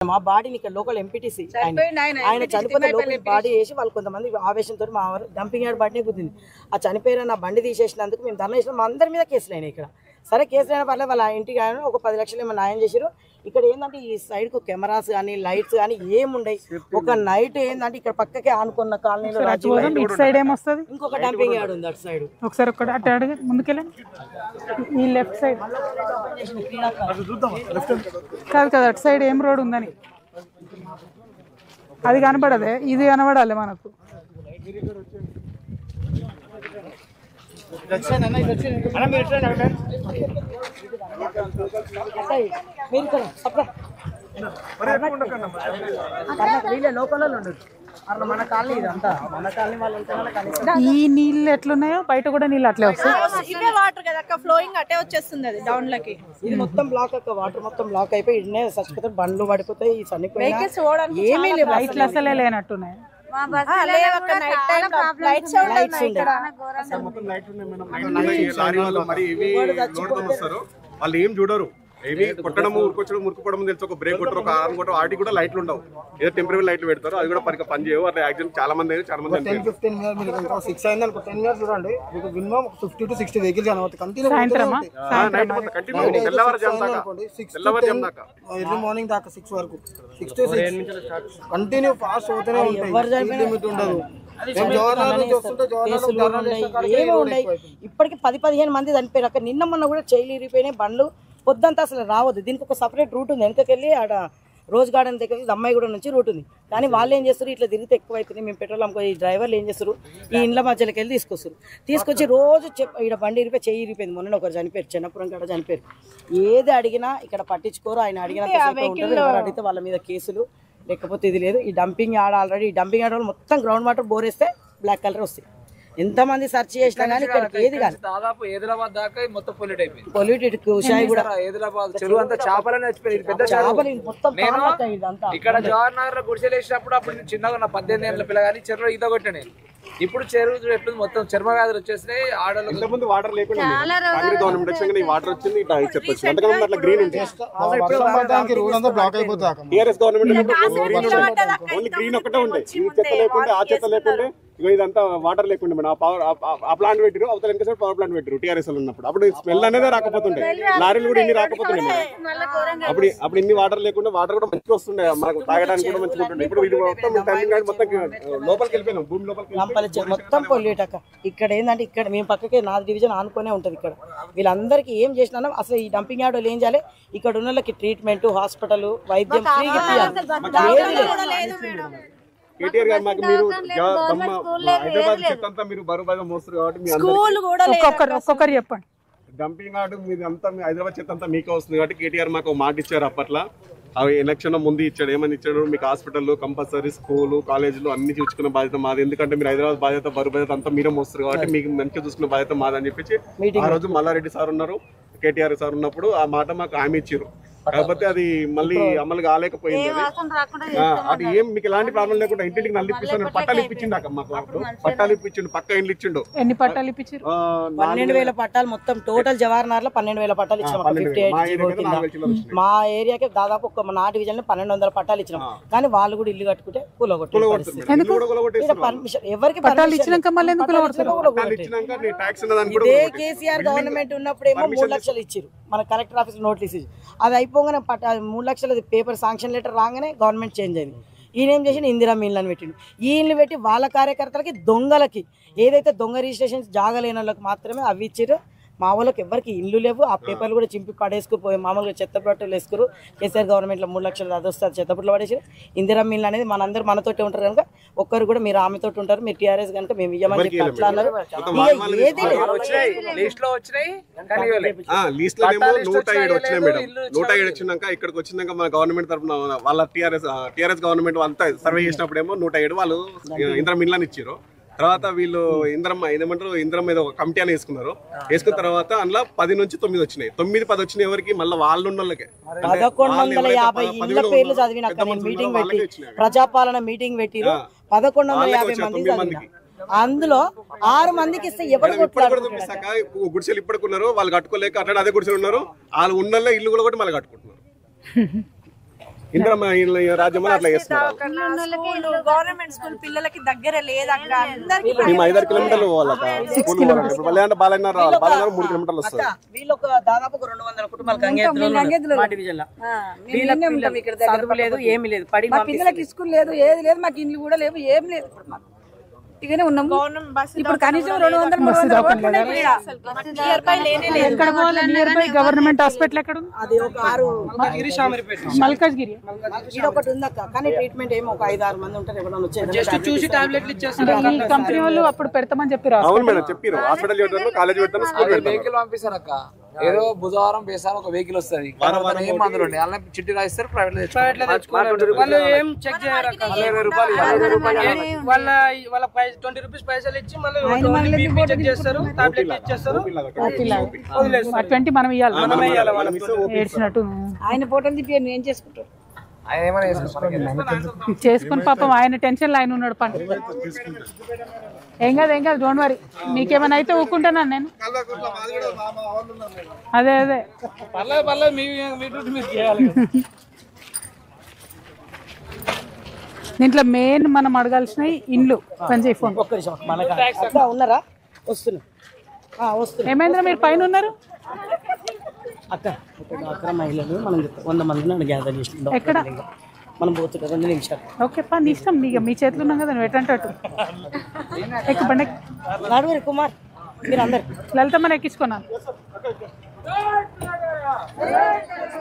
మా బాడీని ఇక్కడ లోకల్ ఎంపీటీసీ ఆయన చనిపోతే లోకల్ బాడీ వేసి వాళ్ళు కొంతమంది ఆవేశంతో మా డంపింగ్ యార్డ్ బాడీనే కుదింది. ఆ చనిపోయిన నా బండి తీసేసినందుకు మేము ధర్నా చేసినాం. మా అందరి మీద కేసులు అయినాయి. ఇక్కడ సరే కేసులు అయినా పర్లేదు, వాళ్ళ ఇంటికి ఆయన ఒక 10 లక్షలు ఏమో న్యాయం చేశారు. ఇక్కడ ఏంటంటే ఈ సైడ్కు కెమెరాస్ కానీ లైట్స్ కానీ ఏముండయి. ఒక నైట్ ఏంటంటే ఇక్కడ పక్కకే ఆనుకున్న కాలనీలో ఇంకొక డంపింగ్ యార్డ్ ఉంది అటు సైడ్. ఒకసారి ముందుకెళ్ళండి. ఈ లెఫ్ట్ సైడ్ కాదు కదా, అటు సైడ్ ఏం రోడ్ ఉందని అది కనబడదే, ఇది కనబడాలి మనకు. ఈ నీళ్ళు ఎట్లున్నాయో బయట కూడా నీళ్ళు అట్లే వస్తాయి. ఇవే వాటర్ కదా అక్క, ఫ్లోయింగ్ అట్టే వచ్చేస్తుంది అది డౌన్ లకి. ఇది మొత్తం బ్లాక్ అక్క, వాటర్ మొత్తం బ్లాక్ అయిపోయి ఇన్నే చచ్చిపోతాయి, బండ్లు పడిపోతాయి. ఏమీ లేవు, లైట్లు అసలే లేనట్టున్నాయి. వాళ్ళు ఏం చూడరు, ఏవి కొట్టడము ఊరుకొచ్చడం మురుకుపోవడం తెలుసు. ఒక బ్రేక్ కొట్టరు, ఒక ఆర్మ్ కొట్టరు, వాటికి కూడా లైట్లు ఉండవు. ఏదో టెంపరీ లైట్లు పెడతారు, అది కూడా పని చేయవు. అట్లా యాక్సిడెంట్ చాలా మంది 10-15 మినిట్స్ 6 అయింది అనుకో, 10 మినిట్స్ చూడండి, మీకు మినిమం 50 to 60 వెహికల్స్ కనబడతాయి కంటిన్యూ. ఎర్లీ మార్నింగ్ దాకా 6 వరకు, 6 to 6 కంటిన్యూ ఫాస్ట్ అవుతూనే ఉంటాయి. ఉండదు. ఇప్పటికి 10-15 మంది చనిపోయారు అక్కడ. నిన్న మొన్న కూడా చైలు ఇరిగిపోయినాయి బండ్లు. పొద్దంతా అసలు రావద్దు. దీనికి ఒక సపరేట్ రూట్ ఉంది, వెనకకెళ్ళి ఆడ రోజ్ గార్డెన్ దగ్గర అమ్మాయిగూడ నుంచి రూట్ ఉంది. కానీ వాళ్ళు ఏం చేస్తారు, ఇట్లా తిరిగితే ఎక్కువ అవుతుంది, మేము పెట్రోల్ అమ్ముకో. ఈ డ్రైవర్లు ఏం చేస్తారు, ఈ ఇండ్ల మధ్యలోకి వెళ్ళి తీసుకొచ్చి రోజు ఇక్కడ బండి ఇరిపోయి చెయ్యి ఇరిపోయింది. మొన్న ఒకరు చనిపోయారు, చిన్నపురం కాడ చనిపోయారు. ఏది అడిగినా ఇక్కడ పట్టించుకోరు. ఆయన అడిగిన అడిగితే వాళ్ళ మీద కేసులు, లేకపోతే ఇది లేదు. ఈ డంపింగ్ యార్డ్ ఆల్రెడీ, ఈ డంపింగ్ యార్డ్ మొత్తం గ్రౌండ్ వాటర్ బోర్ వేస్తే బ్లాక్ కలర్ వస్తాయి. ఎంతమంది సెర్చ్ చేసినా కానీ ఇక్కడికి ఏది కాదు. దాదాపు హైదరాబాద్ దాకా మొత్తం పొల్యూట్ అయిపోయింది. పొల్యూటెడ్ ఉషాయి కూడా హైదరాబాద్ చెరువు అంతా చేపలనే వచ్చిపోయింది. పెద్ద చేపలు ఇక్కడ జవహర్ నగర్ లో గుడిసెలు వేసినప్పుడు అప్పుడు చిన్నగా ఉన్న 18 ఏళ్ళ పిల్లగాని చెరువులో ఈత కొట్టా నేను. ఇప్పుడు చెరువు ఎట్లు మొత్తం చర్మ వ్యాధులు వచ్చేసినాయి. ఆడలు ఇంతకుముందు వాటర్ లేకుండా కాంగ్రెస్ గవర్నమెంట్ వచ్చాక ఈ వాటర్ వచ్చింది, ఇట్లా చెప్పొచ్చు. అంతకన్నా అట్లా గ్రీన్ ఉంటుంది. టీఆర్ఎస్ గవర్నమెంట్ ఓన్లీ గ్రీన్ ఒకటే ఉండే, ఈ చెత్త లేకుండా ఆ చెత్త లేకుండా ఇదంతా వాటర్ లేకుండా మేడం. ఆ ప్లాంట్ పెట్టారు, అవతల ఇంకా సైడ్ పవర్ ప్లాంట్ పెట్టారు టీఆర్ఎస్ ఉన్నప్పుడు. అప్పుడు స్మెల్ అనేది రాకపోతుండే, లారీలు కూడా ఇన్ని రాకపోతుండే మేడం. అప్పుడు ఇన్ని వాటర్ లేకుండా వాటర్ కూడా మంచిగా వస్తుండే, మనకు తాగడానికి కూడా మంచిగా ఉంటుండే. ఇప్పుడు ఇది మొత్తం మొత్తం లోపలికి వెళ్ళిపోయినాం, భూమి లోపలికి మొత్తం పొల్యూట్ అక్క. ఇక్కడ ఏంటంటే ఇక్కడ మేము పక్కకే 4 డివిజన్ ఆనుకునే ఉంటుంది. ఇక్కడ వీళ్ళందరికీ ఏం చేసినా అసలు ఈ డంపింగ్ యార్డ్ ఏం చేయాలి, ఇక్కడ ఉన్న వాళ్ళకి ట్రీట్మెంట్, హాస్పిటల్, వైద్యం ఫ్రీగా కేటీఆర్ గారు మాకు మీరు హైదరాబాద్ చెత్తంతా మీరు బరువుగా మోస్తారు కాబట్టి ఒక్కొక్కరు చెప్పండి. డంపింగ్ యార్డ్ మీది అంతా హైదరాబాద్ చెత్తంతా మీకే వస్తుంది కాబట్టి కేటీఆర్ మాకు మాట ఇచ్చారు అప్పట్లో. అవి ఎలక్షన్ ముందు ఇచ్చాడు, ఏమని ఇచ్చాడు, మీకు హాస్పిటల్ కంపల్సరీ, స్కూలు, కాలేజీలు అన్ని చూసుకున్న బాధ్యత మాది. ఎందుకంటే మీరు హైదరాబాద్ బాధ్యత, బరువు బాధ్యత అంతా మీరే మోస్తారు కాబట్టి మీకు మంచిగా చూసుకున్న బాధ్యత మాదని చెప్పేసి ఆ రోజు మల్లారెడ్డి సార్ ఉన్నారు, కేటీఆర్ సార్ ఉన్నప్పుడు ఆ మాట మాకు హామీ ఇచ్చారు. కాకపోతే అది మళ్ళీ అమలు కాలేకపోయింది. అది ఏం మీకు ఎలాంటి ప్రాబ్లం లేకుండా ఇంటికి నల్లిప్పిస్తాను, పట్టాలు ఇప్పించిండు అక్క మాకు. పట్టాలు ఇప్పించిండు, పక్క ఇండ్లు ఇచ్చిండు. ఎన్ని పట్టాలు ఇప్పించారు? 12,000 పట్టాలు మొత్తం టోటల్ జవహర్ నగర్ లో 12,000 పట్టాలు ఇచ్చినాం. మా ఏరియాకి దాదాపు నా డివిజన్ లో 1,200 పట్టాలు ఇచ్చినాం. కానీ వాళ్ళు కూడా ఇల్లు కట్టుకుంటే పర్మిషన్ ఎవరికి ఇదే కేసీఆర్ గవర్నమెంట్ ఉన్నప్పుడు ఏమో 3 లక్షలు ఇచ్చారు మన కలెక్టర్ ఆఫీస్ నోటీస్ ఇచ్చి. అది అయిపోగానే 3 లక్షల పేపర్ శాంక్షన్ లెటర్ రాగానే గవర్నమెంట్ చేంజ్ అయింది. ఈయన ఏం చేసి ఇందిరా ఇళ్ళని పెట్టిండు. ఈ ఇల్లు పెట్టి వాళ్ళ కార్యకర్తలకి దొంగలకి ఏదైతే దొంగ రిజిస్ట్రేషన్స్ జాగలేని వాళ్ళకి మాత్రమే అవి ఇచ్చారు. మా వాళ్ళకి ఎవరికి ఇల్లు లేవు. ఆ పేపర్లు కూడా చింపి పడేసుకుపోయి మామూలుగా చెత్తపట్టలు వేసుకురు. కేసీఆర్ గవర్నమెంట్లో 3 లక్షలు అది వస్తుంది, చెత్తపట్లు పడేసారు. ఇందిరా ఇల్లు అనేది మనందరూ మనతోటి ఉంటారు కనుక ఒక్కరు కూడా మీరు ఆమెతోటి ఉంటారు, మీరు టీఆర్ఎస్ కనుక మేము ఇవ్వమని చెప్పి అట్లా అన్నారు. ఏది 107 వచ్చినాక ఇక్కడికి వచ్చినాక మన గవర్నమెంట్ తరఫున వాళ్ళ టీఆర్ఎస్ గవర్నమెంట్ అంతా సర్వే చేసినప్పుడు ఏమో 107 వాళ్ళు ఇందిరా ఇళ్ళని ఇచ్చారు. తర్వాత వీళ్ళు ఇంద్రమ్మ ఇంద్రమ్మ ఏదో కమిటీ అని వేసుకున్నారు. వేసుకున్న తర్వాత అందులో 10 నుంచి 9 వచ్చినాయి. 9-10 వచ్చినాయి ఎవరికి, మళ్ళీ వాళ్ళు ఉన్న వాళ్ళకే. 1150 ఇళ్ళ పేర్లు చదివిన మీటింగ్ పెట్టి ప్రజాపాలన మీటింగ్ పెట్టి 1150 మంది అందులో 6 మందికి ఇస్తే గుడిసెలు ఇప్పటికున్నారు, వాళ్ళు కట్టుకోలేక అట్లా అదే గుడిసెలు ఉన్నారు. వాళ్ళు ఉన్న ఇల్లు కూడా మళ్ళీ కట్టుకుంటున్నారు. ఇందిరమ్మ రాజ్యం అని అట్లా చేస్తున్నారు. గవర్నమెంట్ స్కూల్ పిల్లలకి దగ్గర లేదక్క అందరికి మేము 5 కిలోమీటర్లు పోవాలట స్కూల్ పోవాలంటే. ఇప్పుడు మళ్ళీ బాలనగర్ రావాలి, బాలనగర్ 3 కిలోమీటర్లు వస్తుంది. వీళ్ళు ఒక దాదాపు 200 కుటుంబాలు గంగేత్తులో మా డివిజన్ లో చదువు లేదు ఏమీ లేదు. పడి మా పిల్లలకి స్కూల్ లేదు, ఏది లేదు, మాకు ఇండ్లు కూడా లేవు, ఏం లేదు. ఇప్పుడు మాకు ఇకనే ఉన్నాము. ఇప్పుడు కనీసం 200 ఎక్కడ పోవాలి? నియర్ బై గవర్నమెంట్ హాస్పిటల్ ఎక్కడ ఉంది? అది ఒక 6 మల్కాజ్గిరి ఇది ఒకటి ఉందక్క. కానీ ట్రీట్మెంట్ ఏమో ఒక 5-6 మంది ఉంటారు. ఎవరైనా వచ్చేది చూసి టాబ్లెట్లు ఇచ్చేస్తారు. ఈ కంపెనీ వాళ్ళు అప్పుడు పెడతామని చెప్పారు. అవును మేడం చెప్పారు. హాస్పిటల్ పెడతాను, కాలేజ్ పెడతాను, స్కూల్ పెడతాను. వెహికల్ పంపిస్తారు అక్క. ఏదో బుధవారం బేసారం ఒక వెహికల్ వస్తుంది, ఏం మందులు ఉండే అలా చిట్టి రాయిస్తారు, ప్రైవేట్ వాళ్ళు ఏం చెక్ చేయరు అక్క. 20 రూపాయలు వాళ్ళ 20 రూపీస్ పైసలు ఇచ్చి మళ్ళీ బీపీ చెక్ చేస్తారు, టాబ్లెట్ ఇచ్చేస్తారు, వదిలేస్తారు. 20 మనం ఇవ్వాలి ఏడ్చినట్టు. ఆయన ఫోటోలు తిప్పి ఏం చేసుకుంటారు? ఆయన ఏమైనా చేసుకుంటారు. చేసుకుని పాపం ఆయన టెన్షన్ లో ఆయన ఉన్నాడు. పంట ఏం కాదు డోంట్ వరీ. మీకేమైనా అయితే ఊరుకుంటాను నేను. అదే పర్లేదు మీ డ్యూటీ మీరు చేయాలి. దీంట్లో మెయిన్ మనం అడగాల్సిన ఇండ్లు పనిచేయ ఫోన్. ఒక్క నిమిషం మనకు ఉన్నారా? వస్తున్నా. ఏమైందిరా మీరు పైన ఉన్నారు? అక్క అక్కడ మహిళలు మనం 100 మందిని గ్యాదర్ చేసి ఎక్కడ మనం పోతుంటాం 2 నిమిషాలు. ఓకే పా, నీ ఇష్టం. మీ చేతులు ఉన్నాం కదా, నువ్వు ఎట్టంటే ఎక్కబండి. నడువురి కుమార్ మీరు అందరు లలితమ్మని ఎక్కించుకున్నాను.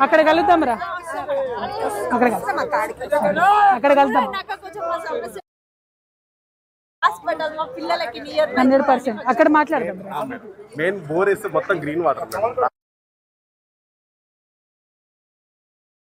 అక్కడ కలుద్దాం రా, అక్కడ కలుద్దాం. హాస్పిటల్ మా పిల్లలకి 100% అక్కడ మాట్లాడదాం. మెయిన్ బోర్ వేస్తే మొత్తం గ్రీన్ వాటర్.